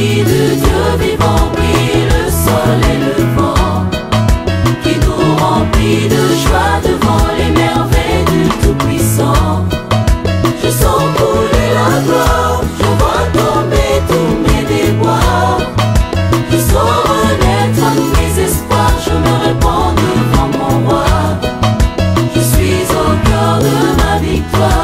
remplis de Dieu vivant, oui, le sol et le vent, qui nous remplit de joie devant les merveilles du Tout-Puissant. Je sens couler la gloire, je vois tomber tous mes déboires. Je sens renaître mes espoirs, je me répands devant mon roi. Je suis au cœur de ma victoire.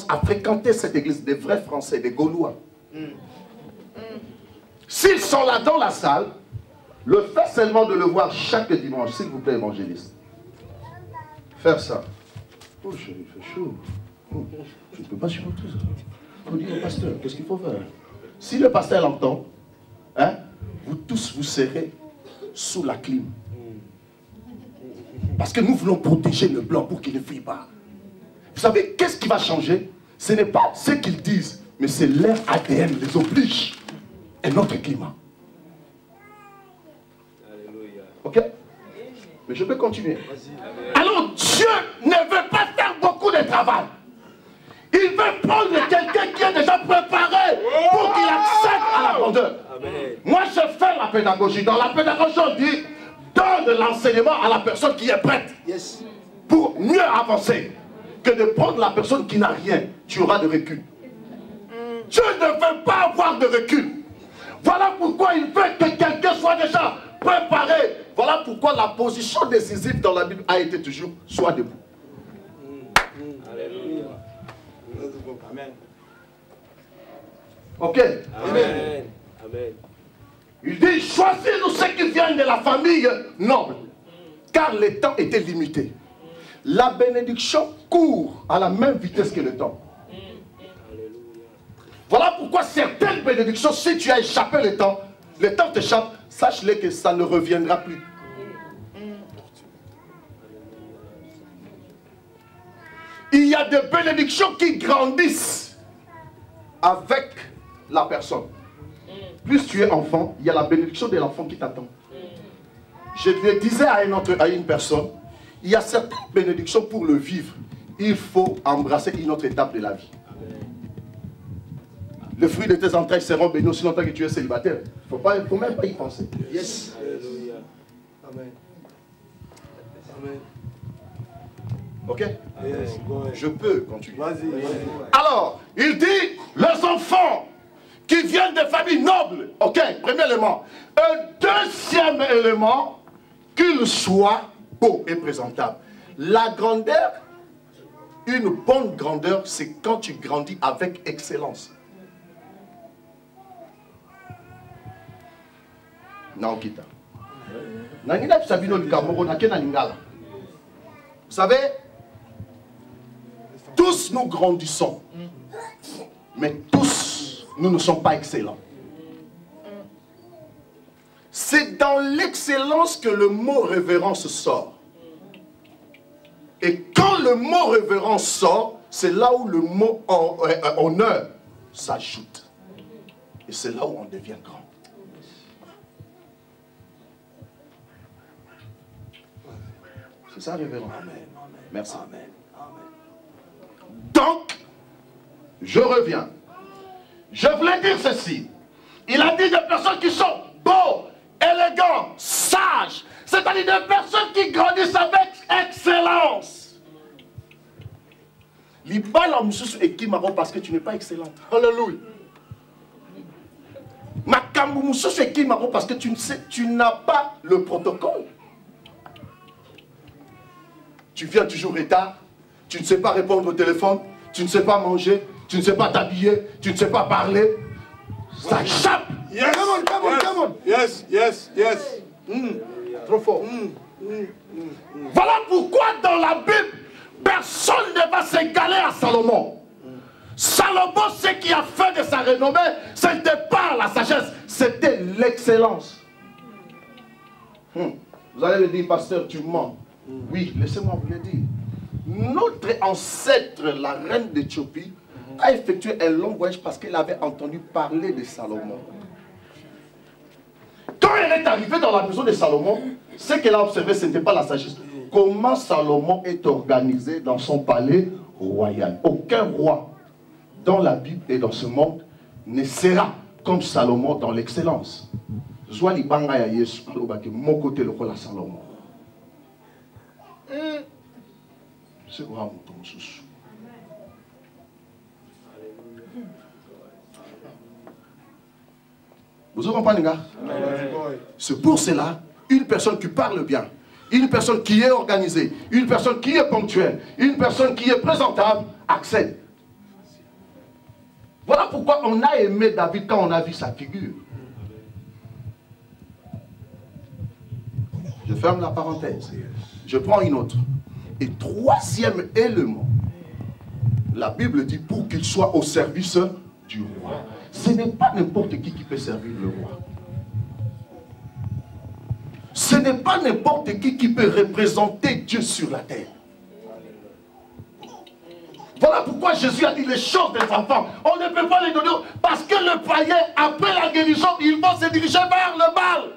À fréquenter cette église, des vrais Français, des Gaulois. S'ils sont là dans la salle, le fait seulement de le voir chaque dimanche, s'il vous plaît, évangéliste, faire ça. Oh, chérie, il fait chaud. Oh, je ne peux pas supporter ça. Il faut dire au pasteur, qu'est-ce qu'il faut faire? Si le pasteur l'entend, hein, vous tous vous serez sous la clim. Parce que nous voulons protéger le blanc pour qu'il ne fuit pas. Vous savez, qu'est-ce qui va changer? Ce n'est pas ce qu'ils disent, mais c'est leur ADN les oblige. Et notre climat. Alléluia. Ok? Mais je peux continuer. Alors Dieu ne veut pas faire beaucoup de travail. Il veut prendre quelqu'un qui est déjà préparé pour qu'il accède à la grandeur. Moi, je fais la pédagogie. Dans la pédagogie, on dit, donne l'enseignement à la personne qui est prête. Yes. Pour mieux avancer. Que de prendre la personne qui n'a rien, tu auras de recul. Dieu ne veut pas avoir de recul. Voilà pourquoi il veut que quelqu'un soit déjà préparé. Voilà pourquoi la position décisive dans la Bible a été toujours sois debout. Alléluia. Amen. Ok. Amen. Amen. Il dit, choisis-nous ceux qui viennent de la famille noble. Car le temps était limité. La bénédiction court à la même vitesse que le temps. Voilà pourquoi certaines bénédictions, si tu as échappé le temps t'échappe, sache-le que ça ne reviendra plus. Il y a des bénédictions qui grandissent avec la personne. Plus tu es enfant, il y a la bénédiction de l'enfant qui t'attend. Je le disais à une personne, il y a certaines bénédictions pour le vivre. Il faut embrasser une autre étape de la vie. Le fruit de tes entrailles seront bénis aussi longtemps que tu es célibataire. Il ne faut même pas y penser. Yes. Alléluia. Amen. Amen. Ok? Yes. Je peux continuer. Vas-y. Alors, il dit, les enfants qui viennent de familles nobles. Ok, premier élément. Un deuxième élément, qu'ils soient beau et présentable. La grandeur, une bonne grandeur, c'est quand tu grandis avec excellence. Naokita. Vous savez, tous nous grandissons, mais tous nous ne sommes pas excellents. C'est dans l'excellence que le mot révérence sort. Et quand le mot révérence sort, c'est là où le mot honneur s'ajoute. Et c'est là où on devient grand. C'est ça, révérend. Amen. Merci. Amen. Donc, je reviens. Je voulais dire ceci. Il a dit des personnes qui sont beaux, élégants, sages. C'est-à-dire des personnes qui grandissent avec excellence. Libala mususu et qui marront parce que tu n'es pas excellente. Alléluia. parce que tu ne sais, tu n'as pas le protocole. Tu viens toujours en retard, tu ne sais pas répondre au téléphone, tu ne sais pas manger, tu ne sais pas t'habiller, tu ne sais pas parler. Ça échappe. Yes, come on. Yes. Trop fort. Voilà pourquoi dans la Bible, personne ne va s'égaler à Salomon. Salomon, ce qui a fait de sa renommée, ce n'était pas la sagesse, c'était l'excellence. Vous allez me dire, pasteur, tu mens. Oui, laissez-moi vous le dire. Notre ancêtre, la reine d'Éthiopie, a effectué un long voyage parce qu'elle avait entendu parler de Salomon. Quand elle est arrivée dans la maison de Salomon, ce qu'elle a observé, ce n'était pas la sagesse. Comment Salomon est organisé dans son palais royal. Aucun roi dans la Bible et dans ce monde ne sera comme Salomon dans l'excellence. Soit l'ibanga ya Yesu, mon côté le roi Salomon. C'est quoi mon ton sous? Vous comprenez, gars? C'est pour cela, une personne qui parle bien, une personne qui est organisée, une personne qui est ponctuelle, une personne qui est présentable, accède. Voilà pourquoi on a aimé David quand on a vu sa figure. Je ferme la parenthèse. Je prends une autre. Et troisième élément, la Bible dit pour qu'il soit au service du roi. Ce n'est pas n'importe qui peut servir le roi. Ce n'est pas n'importe qui peut représenter Dieu sur la terre. Voilà pourquoi Jésus a dit les choses des enfants. On ne peut pas les donner parce que le païen, après la guérison, il va se diriger vers le mal.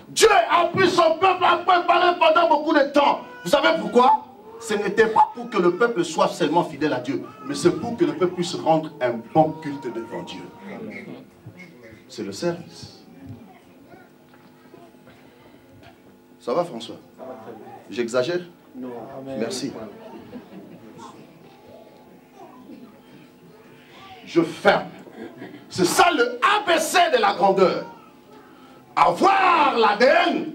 Dieu a pris son peuple à préparer pendant beaucoup de temps. Vous savez pourquoi? Ce n'était pas pour que le peuple soit seulement fidèle à Dieu, mais c'est pour que le peuple puisse rendre un bon culte devant Dieu. C'est le service. Ça va, François? J'exagère? Non. Merci. Je ferme. C'est ça le ABC de la grandeur. Avoir l'ADN.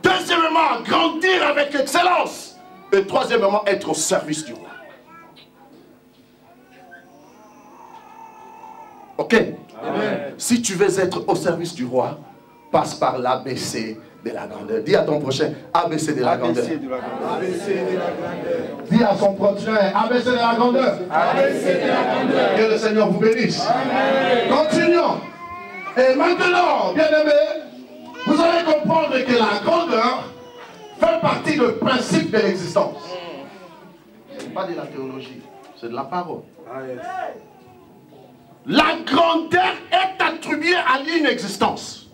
Deuxièmement, grandir avec excellence. Et troisièmement, être au service du roi. Ok? Amen. Si tu veux être au service du roi, passe par l'ABC de la grandeur. Dis à ton prochain, ABC de la grandeur. ABC de la grandeur. Dis à son prochain, ABC de la grandeur. ABC de la grandeur. Que le Seigneur vous bénisse. Amen. Continuons. Et maintenant, bien-aimés, vous allez comprendre que la grandeur fait partie du principe de l'existence. Ce n'est pas de la théologie, c'est de la parole. La grandeur est attribuée à l'inexistence.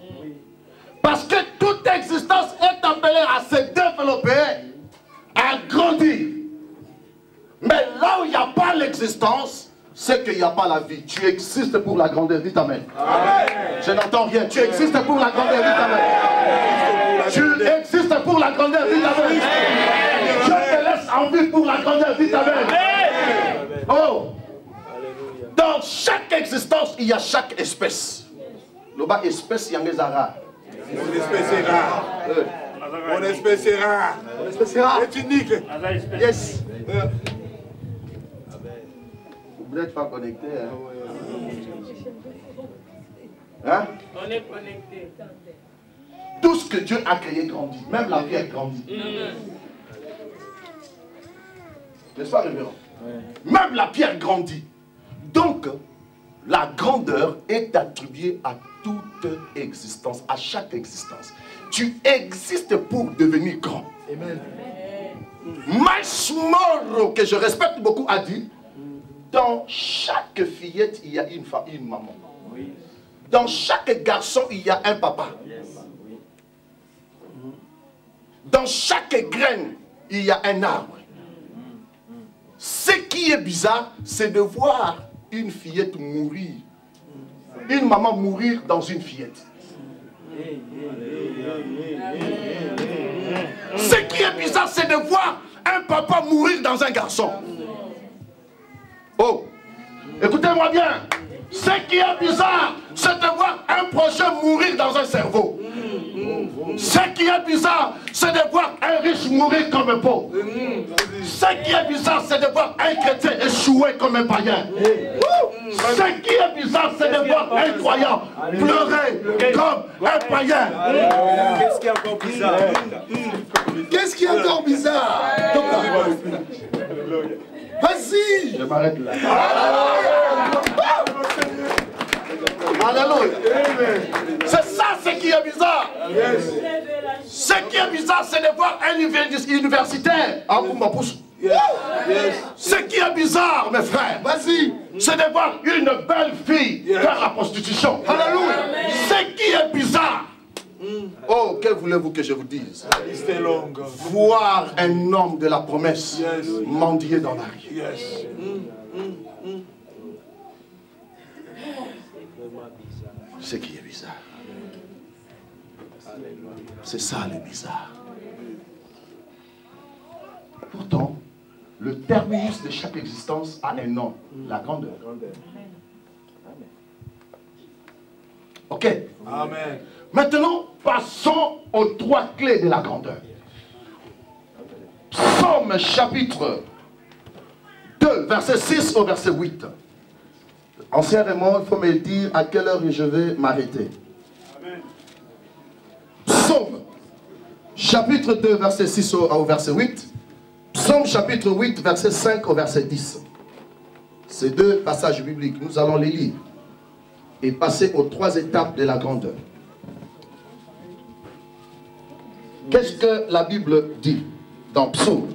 Parce que toute existence est appelée à se développer, à grandir. Mais là où il n'y a pas l'existence, c'est qu'il n'y a pas la vie. Tu existes pour la grandeur, dites amen. Amen. Je n'entends rien. Tu existes pour la grandeur, dites amen. Tu existes pour la grandeur, dites amen. Je te laisse en vie pour la grandeur, dites amen. Oh! Dans chaque existence, il y a chaque espèce. Là-bas, espèce, il y a des arabes. Mon espèce est rare. Mon espèce est rare. Mon espèce est rare. C'est unique. Yes. Vous n'êtes pas connecté. Hein? On est connecté. Tout ce que Dieu a créé grandit. Même la pierre grandit. N'est-ce pas, révérend? Même la pierre grandit. Donc, la grandeur est attribuée à toute existence, à chaque existence. Tu existes pour devenir grand. Amen. Miles Monroe, que je respecte beaucoup, a dit, dans chaque fillette, il y a une maman. Dans chaque garçon, il y a un papa. Dans chaque graine, il y a un arbre. Ce qui est bizarre, c'est de voir une fillette mourir. Une maman mourir dans une fillette. Ce qui est bizarre, c'est de voir un papa mourir dans un garçon. Oh, écoutez-moi bien. Ce qui est bizarre, c'est de voir un projet mourir dans un cerveau. Ce qui est bizarre, c'est de voir un riche mourir comme un pauvre. Ce qui est bizarre, c'est de voir un chrétien échouer comme un païen. Ce qui est bizarre, c'est de voir un croyant pleurer comme un païen. Qu'est-ce qui est encore bizarre? Qu'est-ce qui est encore bizarre? Vas-y! Je m'arrête là. Alléluia. C'est ça ce qui est bizarre. Ce qui est bizarre, c'est de voir un universitaire en Koumapouche. Ce qui est bizarre, mes frères, c'est de voir une belle fille faire la prostitution. Alléluia. Ce qui est bizarre. Oh, que voulez-vous que je vous dise? Voir un homme de la promesse mendier dans la rue. Ce qui est bizarre. C'est ça le bizarre. Pourtant, le terminus de chaque existence a un nom, la grandeur. Ok. Amen. Maintenant, passons aux 3 clés de la grandeur. Psaume chapitre 2, verset 6 au verset 8. Anciennement, il faut me dire à quelle heure je vais m'arrêter. Psaume chapitre 2, verset 6 au verset 8. Psaume chapitre 8, verset 5 au verset 10. Ces 2 passages bibliques, nous allons les lire et passer aux 3 étapes de la grandeur. Qu'est-ce que la Bible dit dans Psaume?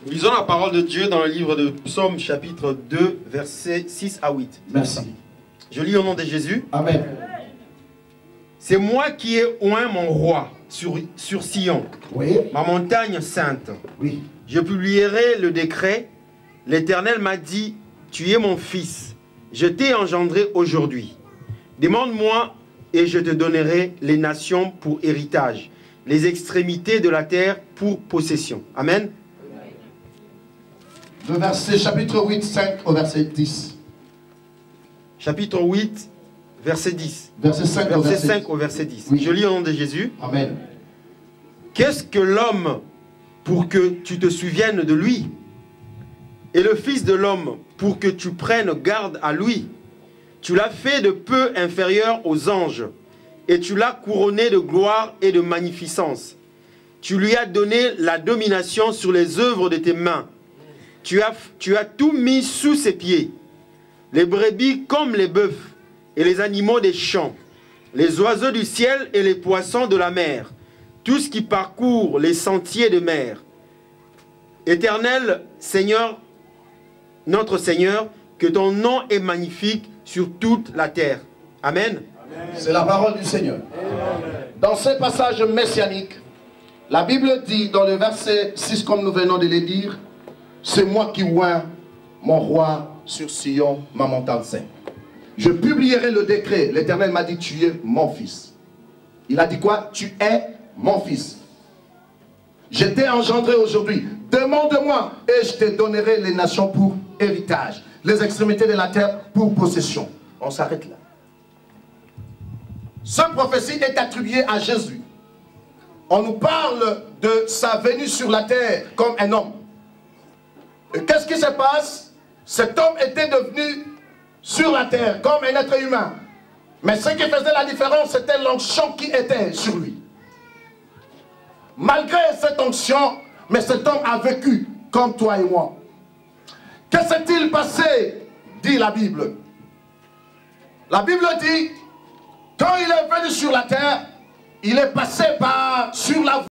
Nous lisons la parole de Dieu dans le livre de Psaume chapitre 2, versets 6 à 8. Merci. Je lis au nom de Jésus. Amen. C'est moi qui ai oint mon roi sur Sion, Oui. ma montagne sainte. Oui. Je publierai le décret. L'Éternel m'a dit, tu es mon fils. Je t'ai engendré aujourd'hui. Demande-moi et je te donnerai les nations pour héritage, les extrémités de la terre pour possession. Amen. Le verset chapitre 8, 5 au verset 10. Chapitre 8, verset 10. Verset 5 au Verset verset 5 au verset 10. Oui. Je lis au nom de Jésus. Amen. Qu'est-ce que l'homme pour que tu te souviennes de lui? Et le Fils de l'homme pour que tu prennes garde à lui? Tu l'as fait de peu inférieur aux anges, et tu l'as couronné de gloire et de magnificence. Tu lui as donné la domination sur les œuvres de tes mains. Tu as tout mis sous ses pieds, les brebis comme les bœufs, et les animaux des champs, les oiseaux du ciel et les poissons de la mer, tout ce qui parcourt les sentiers de mer. Éternel Seigneur, notre Seigneur, que ton nom est magnifique sur toute la terre. Amen. C'est la parole du Seigneur. Dans ce passage messianique, la Bible dit dans le verset 6, comme nous venons de le dire, c'est moi qui oins mon roi sur Sion, ma montagne sainte. Je publierai le décret. L'Éternel m'a dit, tu es mon fils. Il a dit quoi? Tu es mon fils. Je t'ai engendré aujourd'hui. Demande-moi et je te donnerai les nations pour héritage, les extrémités de la terre pour possession. On s'arrête là. Cette prophétie est attribuée à Jésus. On nous parle de sa venue sur la terre comme un homme. Et qu'est-ce qui se passe? Cet homme était devenu sur la terre comme un être humain. Mais ce qui faisait la différence, c'était l'onction qui était sur lui. Malgré cette onction, mais cet homme a vécu comme toi et moi. Que s'est-il passé? Dit la Bible. La Bible dit, quand il est venu sur la terre, il est passé sur la